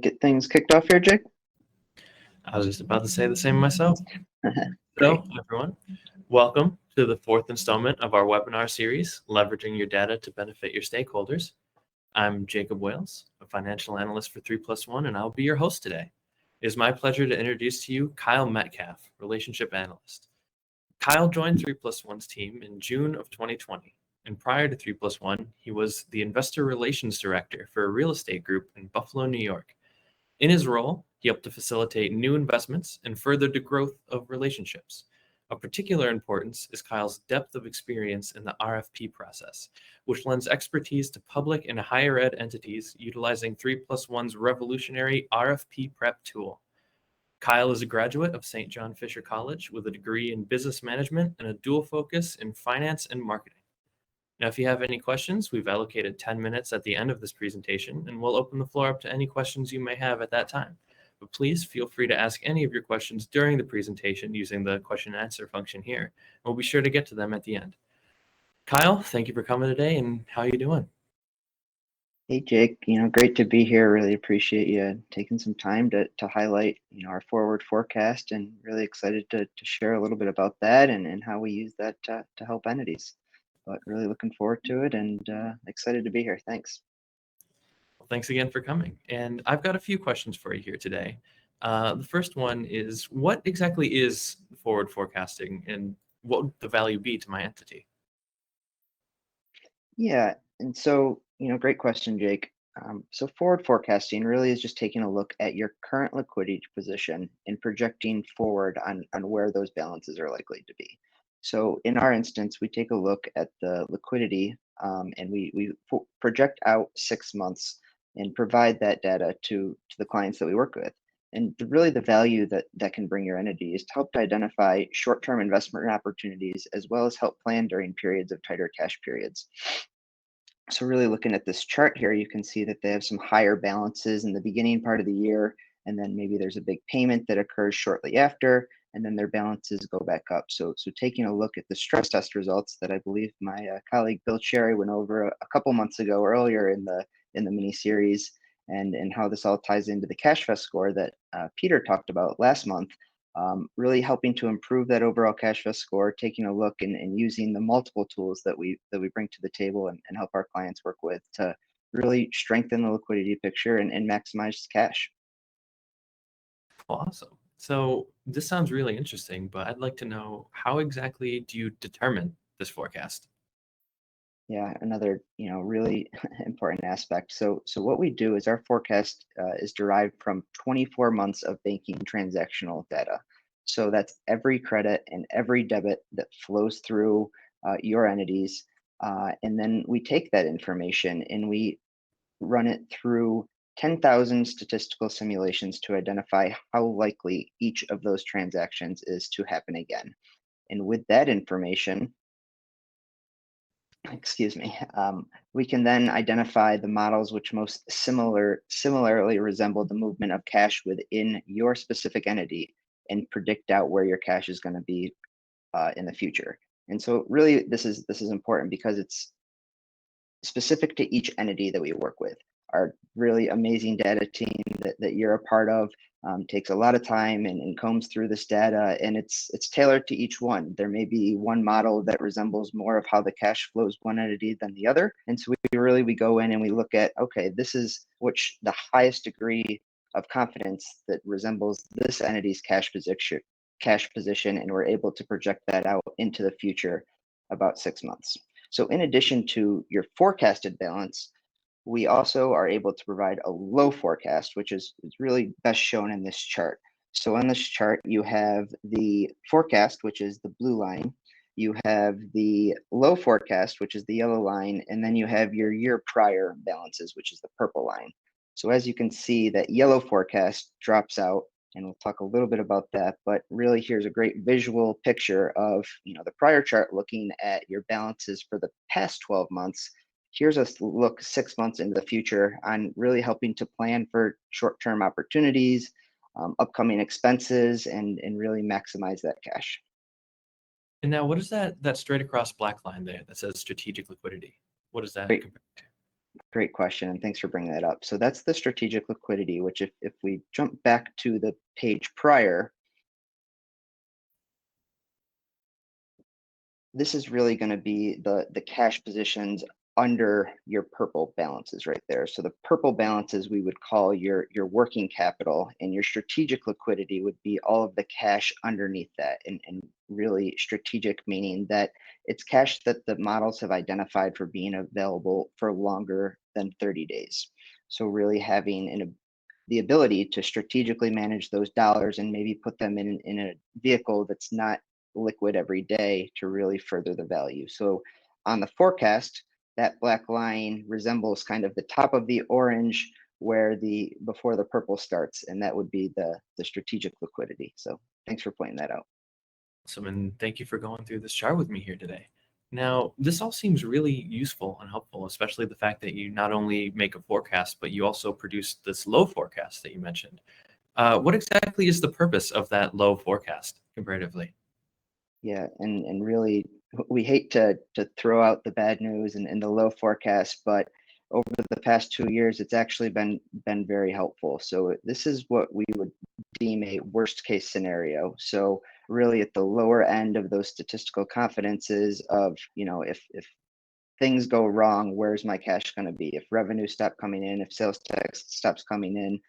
get things kicked off here, Jake? I was just about to say the same myself. Great. So, everyone, welcome to the fourth installment of our webinar series, Leveraging Your Data to Benefit Your Stakeholders. I'm Jacob Wales, a financial analyst for 3+one, and I'll be your host today. It is my pleasure to introduce to you Kyle Metcalf, relationship analyst. Kyle joined 3+one's team in June of 2020, and prior to 3+one, he was the investor relations director for a real estate group in Buffalo, New York. In his role, he helped to facilitate new investments and further the growth of relationships. Of particular importance is Kyle's depth of experience in the RFP process, which lends expertise to public and higher ed entities utilizing 3+one's revolutionary RFP prep tool. Kyle is a graduate of St. John Fisher College with a degree in business management and a dual focus in finance and marketing. Now, if you have any questions, we've allocated 10 minutes at the end of this presentation, and we'll open the floor up to any questions you may have at that time. But please feel free to ask any of your questions during the presentation using the question and answer function here. And we'll be sure to get to them at the end. Kyle, thank you for coming today, and how are you doing? Hey, Jake, great to be here. Really appreciate you taking some time to highlight, our forward forecast, and really excited to share a little bit about that and how we use that to help entities. But really looking forward to it and excited to be here. Thanks. Well, thanks again for coming. And I've got a few questions for you here today. The first one is, what exactly is forward forecasting, and what would the value be to my entity? Yeah, and so, great question, Jake. So forward forecasting really is just taking a look at your current liquidity position and projecting forward on where those balances are likely to be. So in our instance, we take a look at the liquidity and we project out 6 months and provide that data to the clients that we work with. And really the value that can bring your entity is to help to identify short-term investment opportunities as well as help plan during periods of tighter cash periods. So really looking at this chart here, you can see that they have some higher balances in the beginning part of the year, and then maybe there's a big payment that occurs shortly after, and then their balances go back up. So taking a look at the stress test results that I believe my colleague Bill Cherry went over a couple months ago earlier in the mini series, and how this all ties into the CashFest score that Peter talked about last month. Really helping to improve that overall CashFest score, taking a look and using the multiple tools that we bring to the table and help our clients work with to really strengthen the liquidity picture and maximize cash. Awesome. So this sounds really interesting, but I'd like to know, how exactly do you determine this forecast? Yeah, another really important aspect. So what we do is our forecast is derived from 24 months of banking transactional data. So that's every credit and every debit that flows through your entities, and then we take that information and we run it through 10,000 statistical simulations to identify how likely each of those transactions is to happen again. And with that information, we can then identify the models which most similarly resemble the movement of cash within your specific entity and predict out where your cash is going to be in the future. And so really this is important because it's specific to each entity that we work with. Our really amazing data team that you're a part of takes a lot of time and combs through this data, and it's tailored to each one. There may be one model that resembles more of how the cash flows one entity than the other, and so we go in and we look at, okay, this is the highest degree of confidence that resembles this entity's cash position, and we're able to project that out into the future about 6 months. So in addition to your forecasted balance, we also are able to provide a low forecast, which is really best shown in this chart. So on this chart, you have the forecast, which is the blue line. You have the low forecast, which is the yellow line, and then you have your year prior balances, which is the purple line. So as you can see, that yellow forecast drops out, and we'll talk a little bit about that, but really here's a great visual picture of the prior chart looking at your balances for the past 12 months. Here's a look 6 months into the future on really helping to plan for short-term opportunities, upcoming expenses, and really maximize that cash. And now, what is that straight across black line there that says strategic liquidity? What does that compare to? Great question, and thanks for bringing that up. So that's the strategic liquidity, which if we jump back to the page prior, this is really going to be the cash positions under your purple balances right there. So the purple balances we would call your working capital, and your strategic liquidity would be all of the cash underneath that. And really strategic meaning that it's cash that the models have identified for being available for longer than 30 days. So really having the ability to strategically manage those dollars and maybe put them in a vehicle that's not liquid every day to really further the value. So on the forecast, that black line resembles kind of the top of the orange where the before the purple starts, and that would be the strategic liquidity. So thanks for pointing that out. Awesome, and thank you for going through this chart with me here today. Now, this all seems really useful and helpful, especially the fact that you not only make a forecast, but you also produce this low forecast that you mentioned. What exactly is the purpose of that low forecast comparatively? Yeah, and really, we hate to throw out the bad news and the low forecast, but over the past 2 years, it's actually been very helpful. So this is what we would deem a worst case scenario. So really, at the lower end of those statistical confidences of, if things go wrong, where's my cash going to be? If revenue stop coming in, if sales tax stops coming in,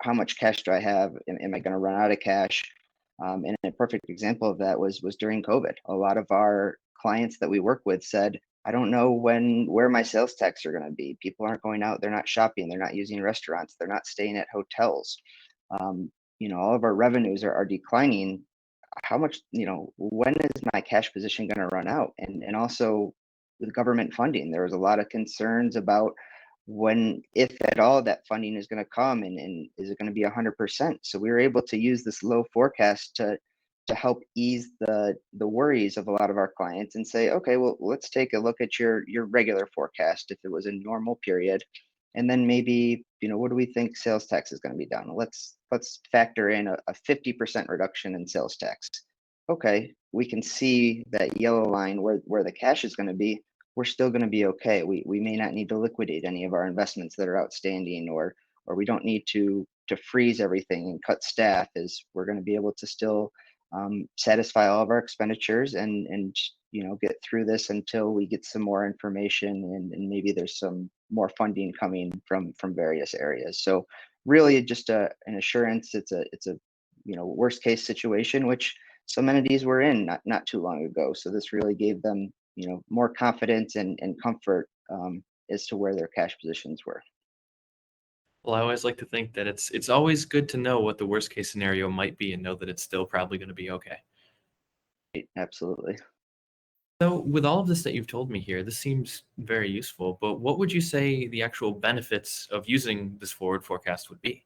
how much cash do I have? Am I going to run out of cash? And a perfect example of that was during COVID. A lot of our clients that we work with said, I don't know where my sales tax are going to be. People aren't going out, they're not shopping, they're not using restaurants, they're not staying at hotels. All of our revenues are declining. How much, when is my cash position going to run out? And also with government funding, there was a lot of concerns about when, if at all, that funding is going to come, and is it going to be 100%? So we were able to use this low forecast to help ease the worries of a lot of our clients and say, okay, well, let's take a look at your regular forecast if it was a normal period, and then maybe, what do we think sales tax is going to be down? Let's factor in a 50% reduction in sales tax. Okay, we can see that yellow line where the cash is going to be. We're still going to be okay. We may not need to liquidate any of our investments that are outstanding, or we don't need to freeze everything and cut staff. Is we're going to be able to still satisfy all of our expenditures, and get through this until we get some more information, and maybe there's some more funding coming from various areas. So really just an assurance. It's a worst case situation, which some entities were in not too long ago. So this really gave them more confidence and comfort as to where their cash positions were. Well, I always like to think that it's always good to know what the worst case scenario might be and know that it's still probably going to be okay. Absolutely. So, with all of this that you've told me here, this seems very useful, but what would you say the actual benefits of using this forward forecast would be?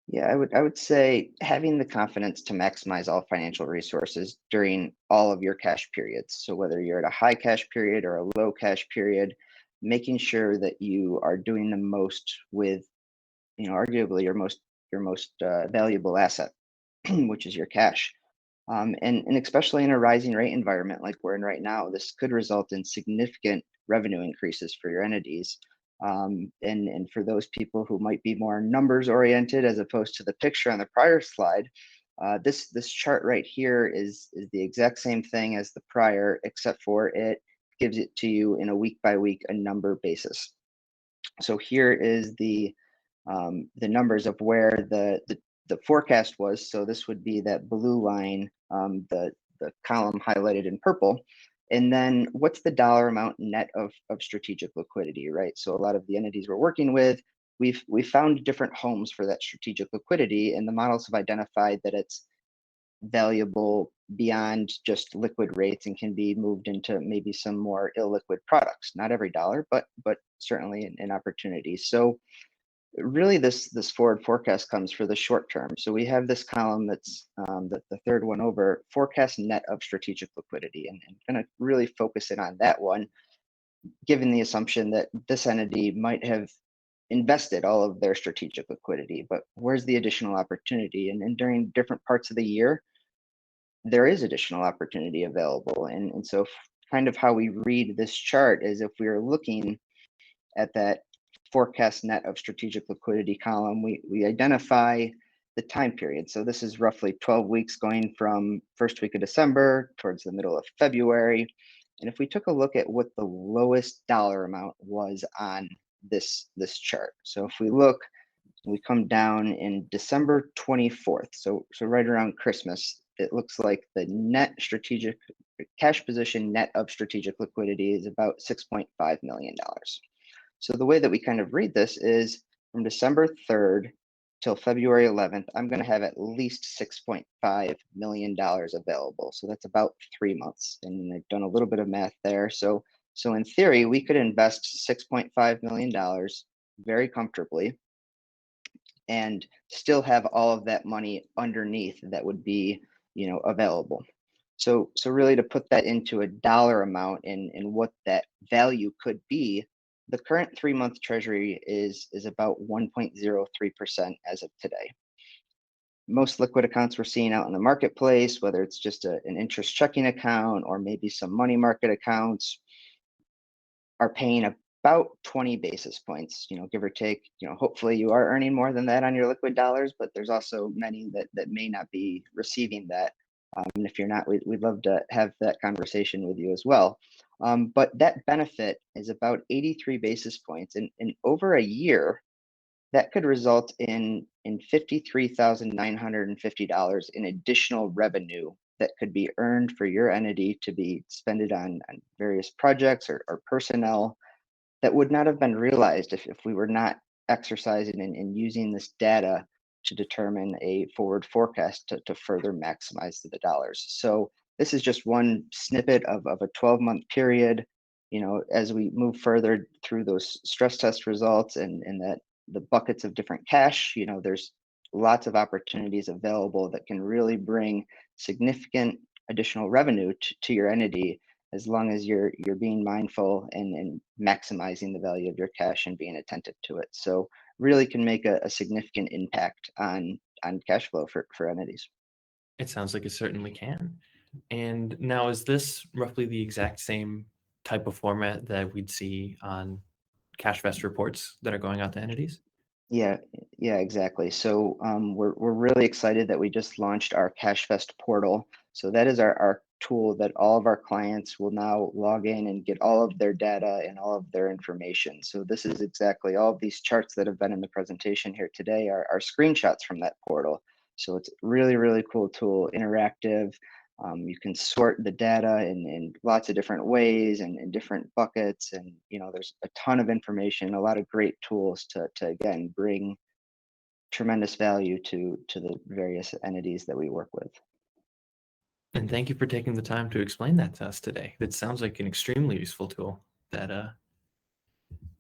Yeah, I would say having the confidence to maximize all financial resources during all of your cash periods. So whether you're at a high cash period or a low cash period, making sure that you are doing the most with, arguably your most valuable asset, which is your cash. And especially in a rising rate environment like we're in right now, this could result in significant revenue increases for your entities. And for those people who might be more numbers oriented as opposed to the picture on the prior slide, this chart right here is the exact same thing as the prior, except for it gives it to you in a week by week a number basis. So here is the numbers of where the forecast was. So this would be that blue line, the column highlighted in purple. And then what's the dollar amount net of strategic liquidity, right? So a lot of the entities we're working with, we've found different homes for that strategic liquidity, and the models have identified that it's valuable beyond just liquid rates and can be moved into maybe some more illiquid products. Not every dollar, but certainly an opportunity. So really this forward forecast comes for the short term. So we have this column that's the third one over, forecast net of strategic liquidity, and going to really focus in on that one, given the assumption that this entity might have invested all of their strategic liquidity, but where's the additional opportunity? And during different parts of the year, there is additional opportunity available. And so kind of how we read this chart is, if we are looking at that forecast net of strategic liquidity column, we identify the time period. So this is roughly 12 weeks going from first week of December towards the middle of February. And if we took a look at what the lowest dollar amount was on this chart. So if we come down in December 24th, so right around Christmas, it looks like the net strategic cash position net of strategic liquidity is about $6.5 million. So the way that we kind of read this is from December 3rd till February 11th, I'm going to have at least $6.5 million available. So that's about 3 months. And I've done a little bit of math there. So in theory, we could invest $6.5 million very comfortably and still have all of that money underneath that would be, available. So really to put that into a dollar amount and what that value could be, the current 3-month treasury is about 1.03% as of today. Most liquid accounts we're seeing out in the marketplace, whether it's just an interest checking account or maybe some money market accounts, are paying about 20 basis points, give or take. Hopefully you are earning more than that on your liquid dollars, but there's also many that may not be receiving that. And if you're not, we'd love to have that conversation with you as well. But that benefit is about 83 basis points. And over a year, that could result in $53,950 in additional revenue that could be earned for your entity to be spent on various projects or personnel that would not have been realized if we were not exercising and using this data to determine a forward forecast to further maximize the dollars. So this is just one snippet of a 12-month period. As we move further through those stress test results and that the buckets of different cash, there's lots of opportunities available that can really bring significant additional revenue to your entity, as long as you're being mindful and maximizing the value of your cash and being attentive to it. So really can make a significant impact on cash flow for entities. It sounds like it certainly can. And now, is this roughly the exact same type of format that we'd see on cash vest reports that are going out to entities? Yeah, exactly. So we're really excited that we just launched our CashFest portal. So that is our tool that all of our clients will now log in and get all of their data and all of their information. So this is exactly all of these charts that have been in the presentation here today are screenshots from that portal. So it's really, really cool tool, interactive. You can sort the data in lots of different ways and in different buckets. And, there's a ton of information, a lot of great tools to again, bring tremendous value to the various entities that we work with. And thank you for taking the time to explain that to us today. That sounds like an extremely useful tool that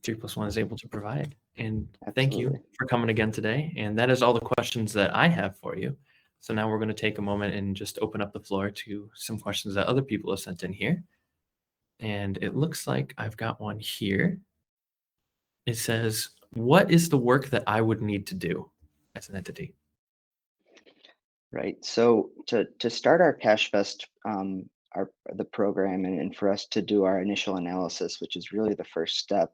3+1 is able to provide. And thank you Absolutely. for coming again today. And that is all the questions that I have for you. So now we're going to take a moment and just open up the floor to some questions that other people have sent in here. And it looks like I've got one here. It says, what is the work that I would need to do as an entity? Right. So to start our CashFest, the program, and for us to do our initial analysis, which is really the first step,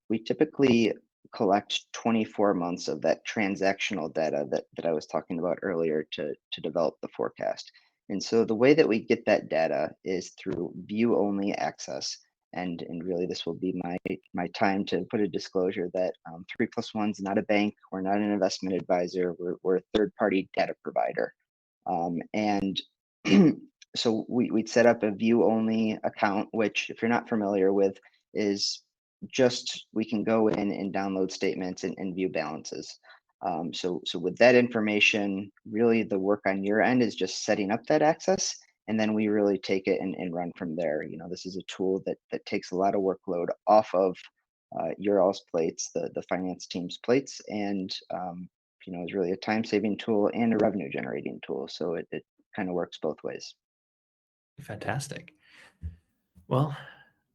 we typically collect 24 months of that transactional data that I was talking about earlier to develop the forecast. And so the way that we get that data is through view only access. And really, this will be my time to put a disclosure that 3+1's not a bank. We're not an investment advisor. We're a third-party data provider. And so we'd set up a view only account, which, if you're not familiar with, is just we can go in and download statements and view balances. So with that information, really the work on your end is just setting up that access, and then we really take it and run from there. This is a tool that takes a lot of workload off of your all's plates, the finance team's plates, and is really a time-saving tool and a revenue-generating tool. So it kind of works both ways. Fantastic. Well,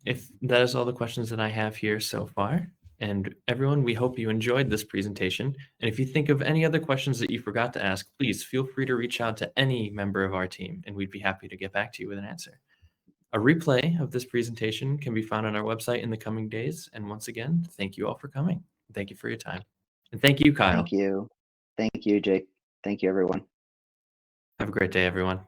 if that is all the questions that I have here so far, and everyone, we hope you enjoyed this presentation. And if you think of any other questions that you forgot to ask, please feel free to reach out to any member of our team, and we'd be happy to get back to you with an answer. A replay of this presentation can be found on our website in the coming days. And once again, thank you all for coming. Thank you for your time. And thank you, Kyle. Thank you. Thank you, Jake. Thank you, everyone. Have a great day, everyone.